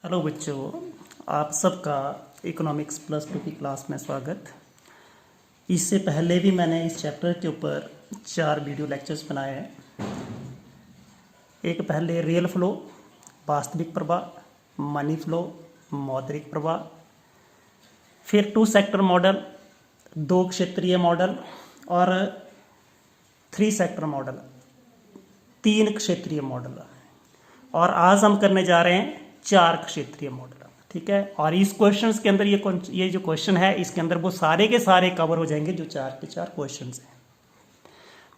Hello बच्चों, आप सबका इकोनॉमिक्स प्लस टू की क्लास में स्वागत। इससे पहले भी मैंने इस चैप्टर के ऊपर 4 वीडियो लेक्चर्स बनाए हैं। एक पहले रियल फ्लो, वास्तविक प्रवाह, मनी फ्लो, मौद्रिक प्रवाह, फिर 2 सेक्टर मॉडल, 2 क्षेत्रीय मॉडल और 3 सेक्टर मॉडल, 3 क्षेत्रीय मॉडल। और आज हम करने जा रहे हैं 4 क्षेत्रीय मॉडल। ठीक है, और इस क्वेश्चंस के अंदर ये जो क्वेश्चन है इसके अंदर वो सारे के सारे कवर हो जाएंगे जो 4 के 4 क्वेश्चंस हैं।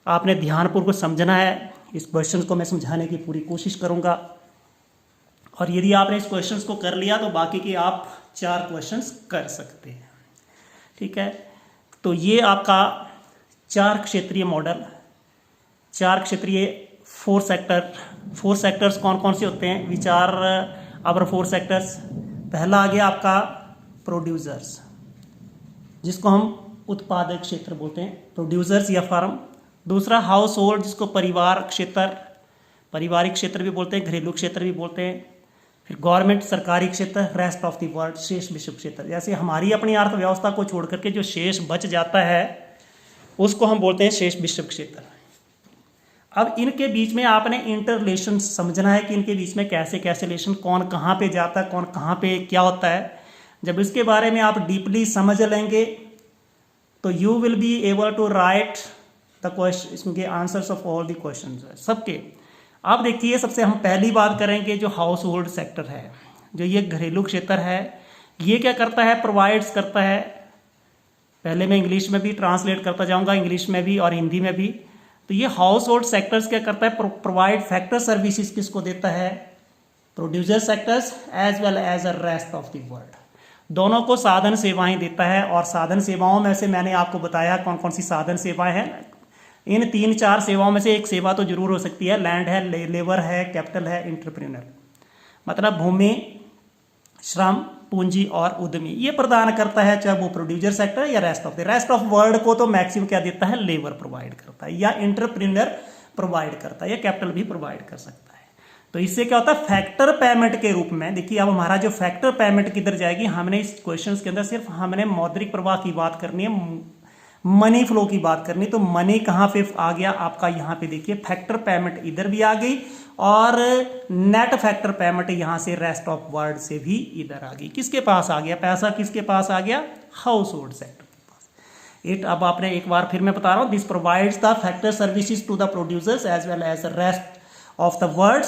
आपने ध्यानपूर्वक समझना है। इस क्वेश्चन को मैं समझाने की पूरी कोशिश करूंगा, और यदि आपने इस क्वेश्चन को कर लिया तो बाकी के आप 4 क्वेश्चंस कर सकते हैं। ठीक है, तो ये आपका 4 क्षेत्रीय मॉडल, 4 क्षेत्रीय 4 सेक्टर्स कौन कौन से होते हैं? विचार अवर 4 सेक्टर्स। पहला आ गया आपका प्रोड्यूसर्स, जिसको हम उत्पादक क्षेत्र बोलते हैं, प्रोड्यूसर्स या फार्म। दूसरा हाउस होल्ड, जिसको पारिवारिक क्षेत्र भी बोलते हैं, घरेलू क्षेत्र भी बोलते हैं। फिर गवर्नमेंट, सरकारी क्षेत्र, रेस्ट ऑफ द वर्ल्ड, शेष विश्व क्षेत्र। जैसे हमारी अपनी अर्थव्यवस्था को छोड़ करके जो शेष बच जाता है उसको हम बोलते हैं शेष विश्व क्षेत्र। अब इनके बीच में आपने इंटर रिलेशन समझना है कि इनके बीच में कैसे कैसे रिलेशन, कौन कहाँ पे जाता है, कौन कहाँ पे क्या होता है। जब इसके बारे में आप डीपली समझ लेंगे तो you will be able to write the question, इसके answers of all the questions सबके। अब देखिए, सबसे हम पहली बात करेंगे जो हाउस होल्ड सेक्टर है, जो ये घरेलू क्षेत्र है, ये क्या करता है? प्रोवाइड्स करता है। पहले मैं इंग्लिश में भी ट्रांसलेट करता जाऊँगा, इंग्लिश में भी और हिंदी में भी। तो ये हाउस होल्ड सेक्टर्स क्या करता है? प्रोवाइड फैक्टर सर्विसेज किसको देता है? Producer sectors as well as a rest of the world, दोनों को साधन सेवाएं देता है। और साधन सेवाओं में से मैंने आपको बताया कौन कौन सी साधन सेवाएं हैं। इन 3-4 सेवाओं में से एक सेवा तो जरूर हो सकती है। लैंड है, लेबर है, कैपिटल है, एंटरप्रेन्योर, मतलब भूमि, श्रम, पूंजी और उद्यमी, ये प्रदान करता है, चाहे वो प्रोड्यूसर सेक्टर या रेस्ट ऑफ वर्ल्ड को तो मैक्सिमम क्या देता है? लेबर प्रोवाइड करता है, या एंटरप्रेन्योर प्रोवाइड करता है, या कैपिटल भी प्रोवाइड कर सकता है। तो इससे क्या होता है? फैक्टर पेमेंट के रूप में। देखिए, अब हमारा जो फैक्टर पेमेंट किधर जाएगी, हमने इस क्वेश्चन के अंदर सिर्फ हमने मौद्रिक प्रवाह की बात करनी है, मनी फ्लो की बात करनी। तो मनी कहाँ पे आ गया आपका? यहाँ पे देखिए, फैक्टर पेमेंट इधर भी आ गई, और नेट फैक्टर पेमेंट यहाँ से रेस्ट ऑफ वर्ल्ड से भी इधर आ गई। किसके पास आ गया पैसा? किसके पास आ गया? हाउस होल्ड सेक्टर के पास। अब आपने एक बार फिर मैं बता रहा हूँ, this provides the factor services to the producers as well as rest of the world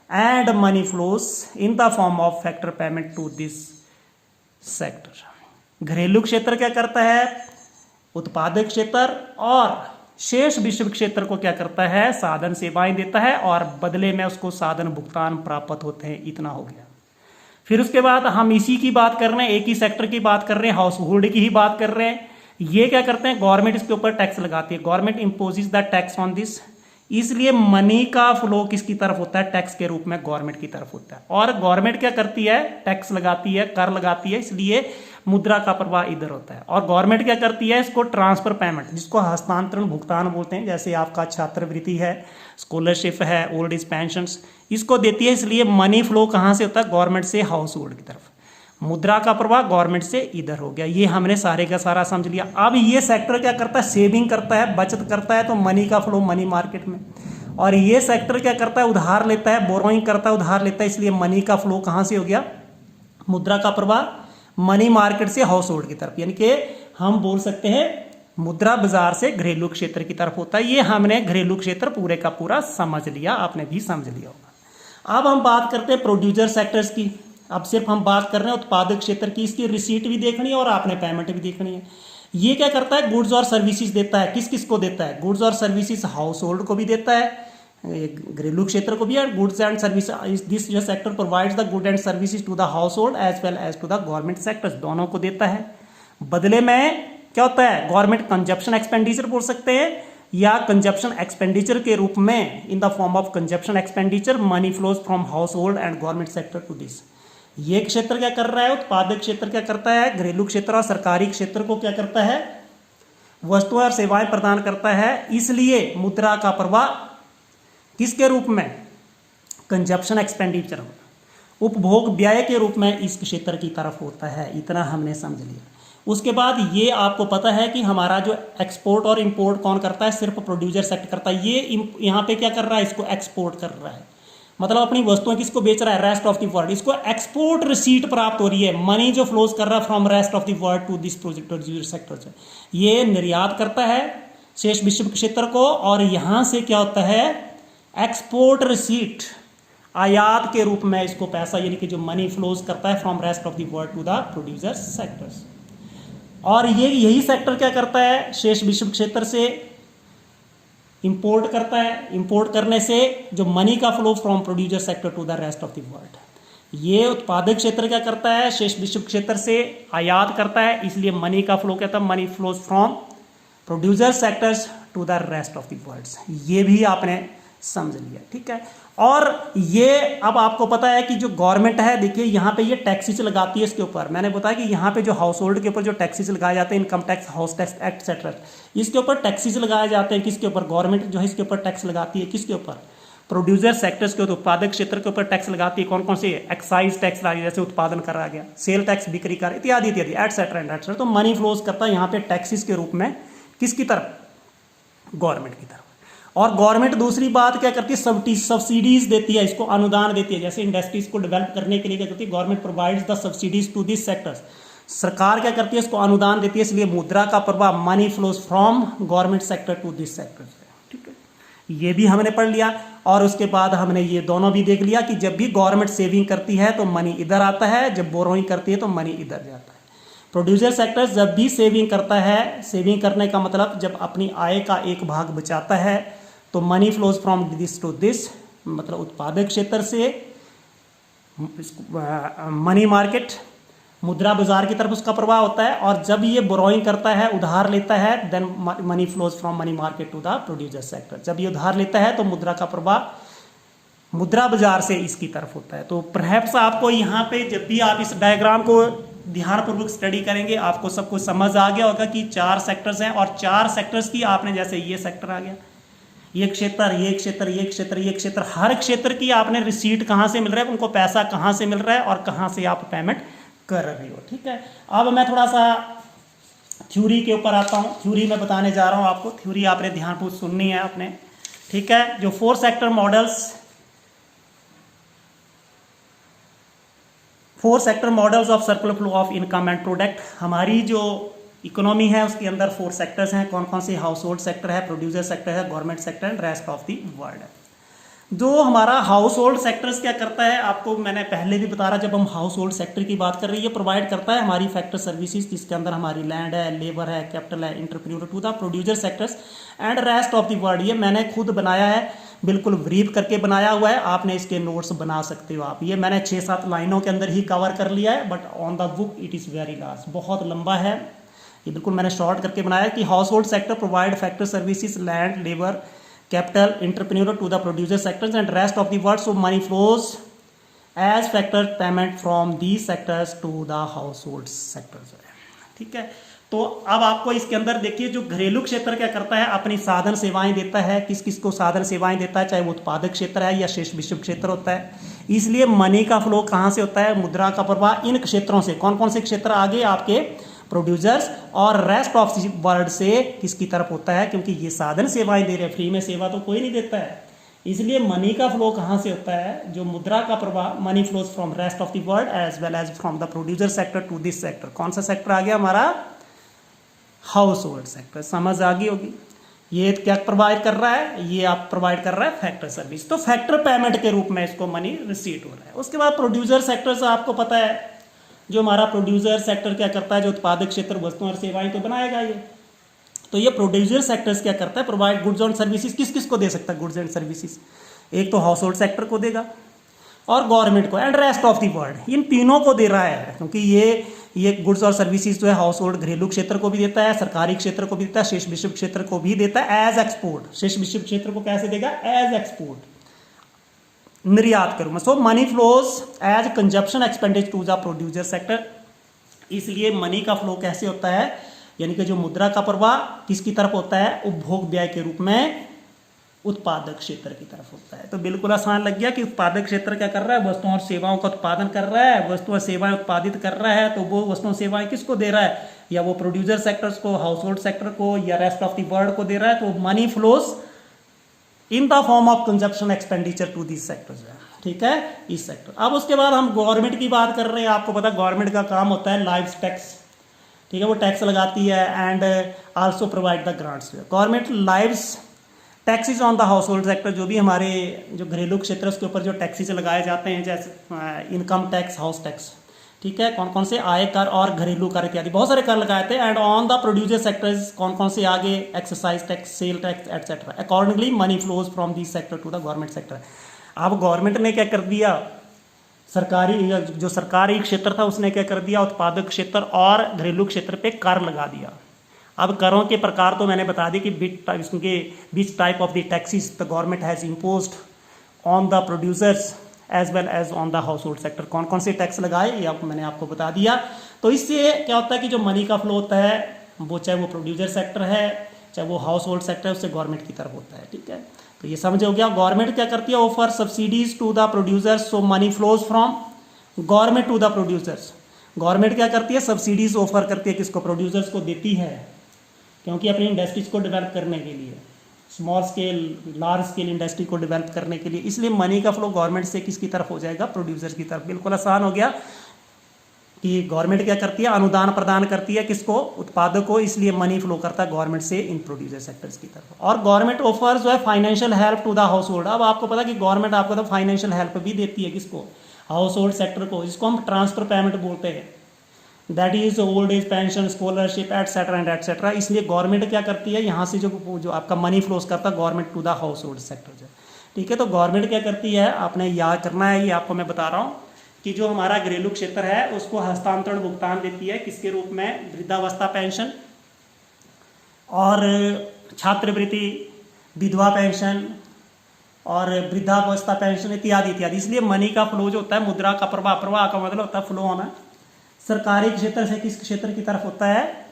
and money flows in the form of factor payment to this sector. घरेलू क्षेत्र क्या करता है? उत्पादक क्षेत्र। और शेष विश्व क्षेत्र को क्या करता है? साधन सेवाएं देता है, और बदले में उसको साधन भुगतान प्राप्त होते हैं। इतना हो गया। फिर उसके बाद हम इसी की बात कर रहे हैं, एक ही सेक्टर की बात कर रहे हैं, हाउस होल्ड की ही बात कर रहे हैं। ये क्या करते हैं? गवर्नमेंट इसके ऊपर टैक्स लगाती है, government imposes the tax on this. इसलिए मनी का फ्लो किसकी तरफ होता है? टैक्स के रूप में गवर्नमेंट की तरफ होता है। और गवर्नमेंट क्या करती है? टैक्स लगाती है, कर लगाती है, इसलिए मुद्रा का प्रवाह इधर होता है। और गवर्नमेंट क्या करती है? इसको ट्रांसफर पेमेंट, जिसको हस्तांतरण भुगतान बोलते हैं, जैसे आपका छात्रवृत्ति है, स्कॉलरशिप है, ओल्ड एज पेंशन, इसको देती है। इसलिए मनी फ्लो कहाँ से होता है? गवर्नमेंट से हाउस होल्ड की तरफ। मुद्रा का प्रवाह गवर्नमेंट से इधर हो गया। ये हमने सारे का सारा समझ लिया। अब ये सेक्टर क्या करता है? सेविंग करता है, बचत करता है, तो मनी का फ्लो मनी मार्केट में। और ये सेक्टर क्या करता है? उधार लेता है, बोरोइंग करता है, उधार लेता है, इसलिए मनी का फ्लो कहाँ से हो गया? मुद्रा का प्रवाह मनी मार्केट से हाउस होल्ड की तरफ, यानी कि हम बोल सकते हैं मुद्रा बाजार से घरेलू क्षेत्र की तरफ होता है। ये हमने घरेलू क्षेत्र पूरे का पूरा समझ लिया, आपने भी समझ लिया होगा। अब हम बात करते हैं प्रोड्यूसर सेक्टर्स की। अब सिर्फ हम बात कर रहे हैं उत्पादक क्षेत्र की। इसकी रिसीट भी देखनी है और आपने पेमेंट भी देखनी है। ये क्या करता है? गुड्स और सर्विसेज देता है। किस किस को देता है? गुड्स और सर्विसेज हाउस होल्ड को भी देता है, घरेलू क्षेत्र को भी है। गुड्स एंड सर्विस, दिस जो sector provides the good and services to the household as well as to the government sectors, दोनों को देता है। बदले में क्या होता है? गवर्नमेंट कंजप्शन एक्सपेंडिचर बोल सकते हैं, या कंजप्शन एक्सपेंडिचर के रूप में, in the form of consumption expenditure, money flows from household and government sector to this. ये क्षेत्र क्या कर रहा है? उत्पादक क्षेत्र क्या करता है? घरेलू क्षेत्र और सरकारी क्षेत्र को क्या करता है? वस्तुएं और सेवाएं प्रदान करता है। इसलिए मुद्रा का प्रवाह किसके रूप में? Consumption expenditure. उपभोग व्यय के रूप में इस क्षेत्र की तरफ होता है। इतना हमने समझ लिया। उसके बाद ये आपको पता है कि हमारा जो एक्सपोर्ट और इंपोर्ट कौन करता है, सिर्फ प्रोड्यूसर सेक्टर करता है। ये यहाँ पे क्या कर रहा है, इसको एक्सपोर्ट कर रहा है, मतलब अपनी वस्तुएं किसको बेच रहा है, रेस्ट ऑफ द वर्ल्ड। इसको एक्सपोर्ट रिसीट प्राप्त हो रही है, मनी जो फ्लोज कर रहा है from rest of the world to this producer sector से। ये निर्यात करता है शेष विश्व क्षेत्र को, और यहां से क्या होता है, एक्सपोर्ट रिसीट, आयात के रूप में इसको पैसा, यानी कि जो मनी फ्लोज करता है from rest of the world to the producer sectors. और ये यही सेक्टर क्या करता है, शेष विश्व क्षेत्र से इंपोर्ट करता है। इंपोर्ट करने से जो मनी का flow from producer sector to the rest of the world. ये उत्पादक क्षेत्र क्या करता है, शेष विश्व क्षेत्र से आयात करता है, इसलिए मनी का फ्लो कहता है money flows from producer sectors to the rest of the world. ये भी आपने समझ लिया, ठीक है। और ये अब आपको पता है कि जो गवर्नमेंट है, देखिए यहाँ पे ये टैक्सेस लगाती है इसके ऊपर। मैंने बताया कि यहाँ पे जो हाउस होल्ड के ऊपर जो टैक्सेस लगाए जाते हैं, income tax, house tax, etcetera, इसके ऊपर टैक्सेस लगाए जाते हैं। किसके ऊपर, गवर्नमेंट जो है इसके ऊपर टैक्स लगाती है। किसके ऊपर, प्रोड्यूसर सेक्टर्स के, उत्पादक क्षेत्र के ऊपर टैक्स लगाती है। कौन कौन से, एक्साइज टैक्स लगा, जैसे उत्पादन करा गया, सेल टैक्स, बिक्री कर, इत्यादि इत्यादि, एटसेट्रा एंड एटसेट्रा। तो मनी फ्लोज करता है यहाँ पे टैक्सेस के रूप में, किसकी तरफ, गवर्नमेंट की तरफ। और गवर्नमेंट दूसरी बात क्या करती है, सब्सिडीज देती है, इसको अनुदान देती है। जैसे इंडस्ट्रीज को डेवलप करने के लिए क्या करती है, government provides the subsidies to this sectors. सरकार क्या करती है, इसको अनुदान देती है, इसलिए मुद्रा का प्रवाह, money flows from government sector to this sector. ठीक है, ये भी हमने पढ़ लिया। और उसके बाद हमने ये दोनों भी देख लिया कि जब भी गवर्नमेंट सेविंग करती है तो मनी इधर आता है, जब बोरोइंग करती है तो मनी इधर जाता है। प्रोड्यूसर सेक्टर जब भी सेविंग करता है, सेविंग करने का मतलब जब अपनी आय का एक भाग बचाता है, तो money flows from this to this, मतलब उत्पादक क्षेत्र से मनी मार्केट, मुद्रा बाजार की तरफ उसका प्रवाह होता है। और जब ये बोरोइंग करता है, उधार लेता है, then money flows from money market to the producer sector. जब ये उधार लेता है तो मुद्रा का प्रवाह मुद्रा बाजार से इसकी तरफ होता है। तो परहैप्स आपको यहाँ पे जब भी आप इस डायग्राम को ध्यानपूर्वक स्टडी करेंगे, आपको सब कुछ समझ आ गया होगा कि 4 सेक्टर्स हैं, और 4 सेक्टर्स की आपने, जैसे ये सेक्टर आ गया, ये क्षेत्र, ये क्षेत्र, ये क्षेत्र, ये क्षेत्र, हर क्षेत्र की आपने रिसीट कहाँ से मिल रहा है, उनको पैसा कहाँ से मिल रहा है और कहाँ से आप पेमेंट कर रहे हो। ठीक है, अब मैं थोड़ा सा थ्योरी के ऊपर आता हूँ। थ्योरी मैं बताने जा रहा हूँ आपको, थ्योरी आपने ध्यानपूर्वक सुननी है आपने। ठीक है, जो 4 sector models of circular flow of income and product. हमारी जो इकोनॉमी है उसके अंदर 4 सेक्टर्स हैं। कौन कौन से, हाउस होल्ड सेक्टर है, प्रोड्यूसर सेक्टर है, government sector and rest of the world है। जो हमारा हाउस होल्ड सेक्टर्स क्या करता है, आपको मैंने पहले भी बता रहा, जब हम हाउस होल्ड सेक्टर की बात कर रहे हैं, ये प्रोवाइड करता है हमारी फैक्टर सर्विसेज, जिसके अंदर हमारी लैंड है, लेबर है, कैपिटल है, entrepreneur to the producer sectors and rest of the world. ये मैंने खुद बनाया है, बिल्कुल ब्रीफ करके बनाया हुआ है, आपने इसके नोट्स बना सकते हो आप। ये मैंने 6-7 लाइनों के अंदर ही कवर कर लिया है, but on the book it is very large, बहुत लंबा है। ये बिल्कुल मैंने शॉर्ट करके बनाया कि household sector provide factor services, land, labour, capital, entrepreneur to the producer sectors and rest of the world. So money flows as factor payment from these sectors to the household sectors. ठीक है, तो अब आपको इसके अंदर देखिए, जो घरेलू क्षेत्र क्या करता है, अपनी साधन सेवाएं देता है। किस किस को साधन सेवाएं देता है, चाहे वो उत्पादक क्षेत्र है या शेष विश्व क्षेत्र होता है। इसलिए मनी का फ्लो कहाँ से होता है, मुद्रा का प्रवाह इन क्षेत्रों से। कौन कौन से क्षेत्र आगे, आपके प्रोड्यूसर्स और रेस्ट ऑफ वर्ल्ड से किसकी तरफ होता है, क्योंकि ये साधन सेवाएं दे रहे हैं, फ्री में सेवा तो कोई नहीं देता है। इसलिए मनी का फ्लो कहाँ से होता है, जो मुद्रा का प्रवाह, money flows from rest of the world as well as from the producer sector to this sector. कौन सा सेक्टर आ गया हमारा, हाउस होल्ड सेक्टर। समझ आ गई होगी। ये क्या प्रोवाइड कर रहा है, ये आप प्रोवाइड कर रहा है फैक्टर सर्विस, तो फैक्टर पेमेंट के रूप में इसको मनी रिसीट हो रहा है। उसके बाद प्रोड्यूसर सेक्टर से आपको पता है, जो हमारा प्रोड्यूसर सेक्टर क्या करता है, जो उत्पादक क्षेत्र, वस्तुएं और सेवाएं तो बनाएगा ये। तो ये प्रोड्यूसर सेक्टर्स क्या करता है, प्रोवाइड गुड्स एंड सर्विसेज। किस किस को दे सकता है गुड्स एंड सर्विसेज, एक तो हाउस होल्ड सेक्टर को देगा और गवर्नमेंट को and rest of the world, इन तीनों को दे रहा है। क्योंकि ये गुड्स और सर्विसेज जो है हाउस होल्ड घरेलू क्षेत्र को भी देता है, सरकारी क्षेत्र को भी देता है, शेष विश्व क्षेत्र को भी देता है एज एक्सपोर्ट। शेष विश्व क्षेत्र को कैसे देगा, एज एक्सपोर्ट, निर्यात करूँ मैं। So money flows as consumption expenditure to the producer sector. इसलिए मनी का फ्लो कैसे होता है, यानी कि जो मुद्रा का प्रवाह किसकी तरफ होता है, उपभोग व्यय के रूप में उत्पादक क्षेत्र की तरफ होता है। तो बिल्कुल आसान लग गया कि उत्पादक क्षेत्र क्या कर रहा है, वस्तुओं और सेवाओं का उत्पादन कर रहा है, वस्तु और सेवाएं उत्पादित कर रहा है। तो वो वस्तुओं सेवाएं किसको दे रहा है, या वो प्रोड्यूसर सेक्टर्स को, हाउस होल्ड सेक्टर को, या रेस्ट ऑफ द वर्ल्ड को दे रहा है। तो money flows in the form of consumption expenditure to these sectors है, ठीक है, इस सेक्टर। अब उसके बाद हम गवर्नमेंट की बात कर रहे हैं। आपको पता है गवर्नमेंट का काम होता है लाइव्स टैक्स, ठीक है, वो टैक्स लगाती है and also provide the grants. Government lives taxes on the household sector, जो भी हमारे जो घरेलू क्षेत्र है उसके ऊपर जो टैक्सेस लगाए जाते हैं, जैसे इनकम टैक्स, हाउस टैक्स, ठीक है, कौन कौन से, आय कर और घरेलू कर इत्यादि, बहुत सारे कर लगाए थे। And on the producer sectors कौन कौन से आगे, exercise tax, sale tax etcetera. Accordingly money flows from this sector to the government sector. अब गवर्नमेंट ने क्या कर दिया, सरकारी जो सरकारी क्षेत्र था उसने क्या कर दिया, उत्पादक क्षेत्र और घरेलू क्षेत्र पे कर लगा दिया। अब करों के प्रकार तो मैंने बता दी कि which type of the taxes the government has imposed on the producers as well as on the household sector. कौन कौन से टैक्स लगाए ये मैंने आपको बता दिया। तो इससे क्या होता है कि जो मनी का फ्लो होता है वो चाहे वो प्रोड्यूसर सेक्टर है चाहे वो हाउस होल्ड सेक्टर है, उससे गवर्नमेंट की तरफ होता है, ठीक है। तो ये समझ हो गया। गवर्नमेंट क्या करती है, offer subsidies to the producers, so money flows from government to the producers. Government क्या करती है, सब्सिडीज ऑफर करती है, किसको, प्रोड्यूसर्स को देती है, क्योंकि अपनी इंडस्ट्रीज को डेवलप करने के लिए, small scale large scale industry को डेवलप करने के लिए। इसलिए मनी का फ्लो गवर्नमेंट से किसकी तरफ हो जाएगा, प्रोड्यूसर्स की तरफ। बिल्कुल आसान हो गया कि गवर्नमेंट क्या करती है, अनुदान प्रदान करती है किसको, उत्पादक को, इसलिए मनी फ्लो करता है गवर्नमेंट से इन प्रोड्यूसर सेक्टर्स की तरफ। और गवर्नमेंट ऑफर्स जो है financial help to the household. अब आपको पता कि गवर्नमेंट आपको तो फाइनेंशियल हेल्प भी देती है किसको, हाउस होल्ड सेक्टर को, जिसको हम ट्रांसफर पेमेंट बोलते हैं, that is old age pension, scholarship etcetera and etcetera. इसलिए गवर्नमेंट क्या करती है, यहाँ से जो आपका मनी फ्लोज करता है government to the household sector, ठीक है। तो गवर्नमेंट क्या करती है, आपने याद करना है, ये आपको मैं बता रहा हूँ कि जो हमारा घरेलू क्षेत्र है उसको हस्तांतरण भुगतान देती है, किसके रूप में, वृद्धावस्था पेंशन और छात्रवृत्ति, विधवा पेंशन और वृद्धावस्था पेंशन इत्यादि इत्यादि। इसलिए मनी का फ्लो जो होता है, मुद्रा का प्रवाह, प्रवाह का मतलब होता है फ्लो होना, सरकारी क्षेत्र से किस क्षेत्र की तरफ होता है,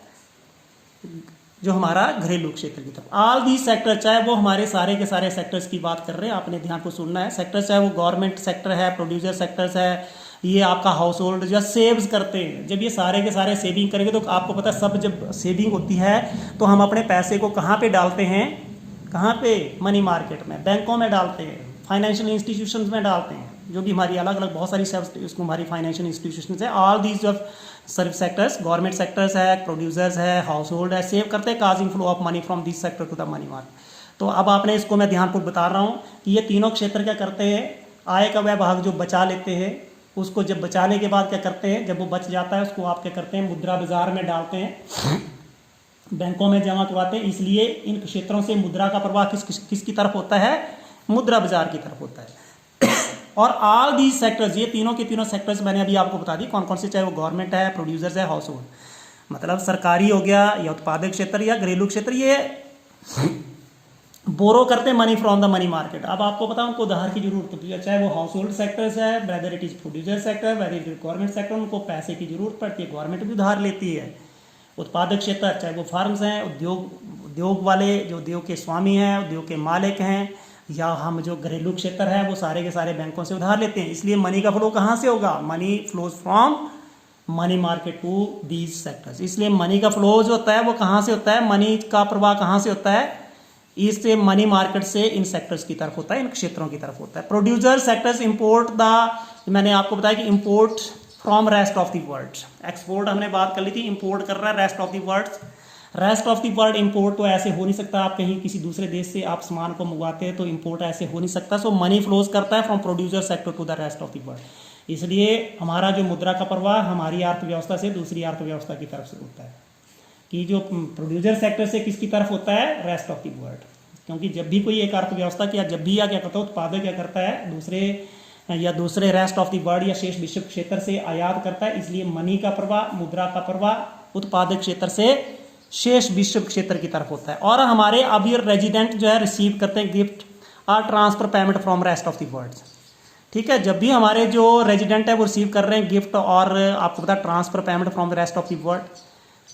जो हमारा घरेलू क्षेत्र की तरफ। ऑल दी सेक्टर, चाहे वो हमारे सारे के सारे सेक्टर्स की बात कर रहे हैं, आपने ध्यान को सुनना है। सेक्टर चाहे वो गवर्नमेंट सेक्टर है, प्रोड्यूसर सेक्टर्स है, ये आपका हाउस होल्ड जो सेव्स करते हैं, जब ये सारे के सारे सेविंग करेंगे तो आपको पता है सब जब सेविंग होती है तो हम अपने पैसे को कहाँ पे डालते हैं, कहाँ पे, मनी मार्केट में, बैंकों में डालते हैं, फाइनेंशियल इंस्टीट्यूशंस में डालते हैं, जो भी हमारी अलग अलग बहुत सारी उसको हमारी फाइनेंशियल इंस्टीट्यूशंस है। ऑल दीज जो सर्विस सेक्टर्स, गवर्नमेंट सेक्टर्स है, प्रोड्यूसर्स है, हाउस होल्ड है, सेव करते हैं, causing flow of money from this sector to the money market. तो अब आपने इसको मैं ध्यानपूर्वक बता रहा हूँ कि ये तीनों क्षेत्र क्या करते हैं, आय का वह भाग जो बचा लेते हैं, उसको जब बचाने के बाद क्या करते हैं, जब वो बच जाता है उसको आप क्या करते हैं, मुद्रा बाजार में डालते हैं, बैंकों में जमा करवाते हैं। इसलिए इन क्षेत्रों से मुद्रा का प्रवाह किसकी तरफ होता है, मुद्रा बाजार की तरफ होता है। और ऑल दीज सेक्टर्स, ये तीनों के तीनों सेक्टर्स मैंने अभी आपको बता दी कौन कौन से, चाहे वो गवर्नमेंट है, प्रोड्यूसर्स है, हाउस होल्ड, मतलब सरकारी हो गया या उत्पादक क्षेत्र या घरेलू क्षेत्र, ये बोरो करते हैं money from the money market. अब आपको पता है उनको उधार की जरूरत होती है, चाहे वो हाउस होल्ड सेक्टर्स है, whether it is producer sector, whether it is government sector, उनको पैसे की जरूरत पड़ती है, गवर्नमेंट भी उधार लेती है। उत्पादक क्षेत्र चाहे वो फार्म्स हैं, उद्योग वाले जो उद्योग के स्वामी हैं, उद्योग के मालिक हैं, या हम जो घरेलू क्षेत्र है वो सारे के सारे बैंकों से उधार लेते हैं। इसलिए मनी का फ्लो कहाँ से होगा, money flows from money market to these sectors. इसलिए मनी का फ्लो जो होता है वो कहाँ से होता है, मनी का प्रवाह कहाँ से होता है, इससे मनी मार्केट से इन सेक्टर्स की तरफ होता है, इन क्षेत्रों की तरफ होता है। प्रोड्यूसर सेक्टर्स इंपोर्ट द, मैंने आपको बताया कि import from rest of the world, export हमने बात कर ली थी, इंपोर्ट कर रहा है rest of the world. Rest of the world import तो ऐसे हो नहीं सकता, आप कहीं किसी दूसरे देश से आप सामान को मंगवाते हैं तो इंपोर्ट ऐसे हो नहीं सकता। सो मनी फ्लोज करता है from producer sector to the rest of the world. इसलिए हमारा जो मुद्रा का प्रवाह हमारी अर्थव्यवस्था से दूसरी अर्थव्यवस्था की तरफ से होता है, कि जो प्रोड्यूसर सेक्टर से किसकी तरफ होता है, रेस्ट ऑफ द वर्ल्ड। क्योंकि जब भी कोई एक अर्थव्यवस्था की जब भी क्या करता है, उत्पादक क्या करता है, दूसरे रेस्ट ऑफ द वर्ल्ड या शेष विश्व क्षेत्र से आयात करता है। इसलिए मनी का प्रवाह, मुद्रा का प्रवाह उत्पादक क्षेत्र से शेष विश्व क्षेत्र की तरफ होता है। और हमारे अब ये रेजिडेंट जो है रिसीव करते हैं गिफ्ट और transfer payment from rest of the world, ठीक है। जब भी हमारे जो रेजिडेंट है वो रिसीव कर रहे हैं गिफ्ट और आपको पता है transfer payment from the rest of the world,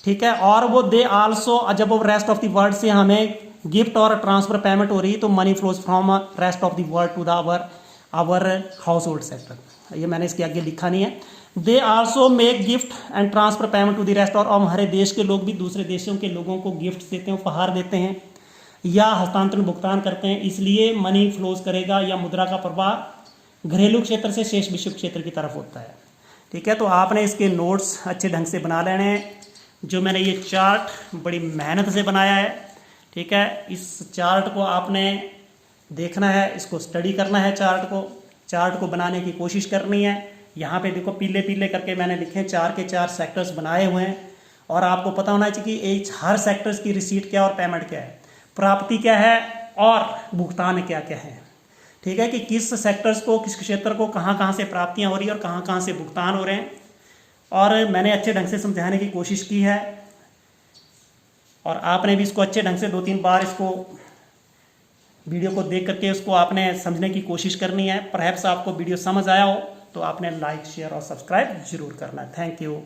ठीक है। और वो दे आल्सो, जब वो रेस्ट ऑफ द वर्ल्ड से हमें गिफ्ट और ट्रांसफर पेमेंट हो रही तो money flows from rest of the world to the our household sector. ये मैंने इसके आगे लिखा नहीं है। They also make gift and transfer payment to the rest, और हमारे देश के लोग भी दूसरे देशों के लोगों को गिफ्ट देते हैं, उपहार देते हैं या हस्तांतरण भुगतान करते हैं, इसलिए मनी फ्लोज करेगा या मुद्रा का प्रवाह घरेलू क्षेत्र से शेष विश्व क्षेत्र की तरफ होता है। ठीक है, तो आपने इसके नोट्स अच्छे ढंग से बना लेने हैं। जो मैंने ये चार्ट बड़ी मेहनत से बनाया है, ठीक है, इस चार्ट को आपने देखना है, इसको स्टडी करना है, चार्ट को बनाने की कोशिश करनी है। यहाँ पे देखो पीले पीले करके मैंने लिखे हैं, 4 के 4 सेक्टर्स बनाए हुए हैं, और आपको पता होना चाहिए कि हर सेक्टर्स की रिसीट क्या और पेमेंट क्या है, प्राप्ति क्या है और भुगतान क्या क्या है। ठीक है, कि किस सेक्टर्स को, किस क्षेत्र को कहाँ कहाँ से प्राप्तियाँ हो रही है और कहाँ कहाँ से भुगतान हो रहे हैं, और मैंने अच्छे ढंग से समझाने की कोशिश की है, और आपने भी इसको अच्छे ढंग से 2-3 बार इसको वीडियो को देख करके उसको आपने समझने की कोशिश करनी है। परहैप्स आपको वीडियो समझ आया हो तो आपने लाइक, शेयर और सब्सक्राइब जरूर करना है। Thank you.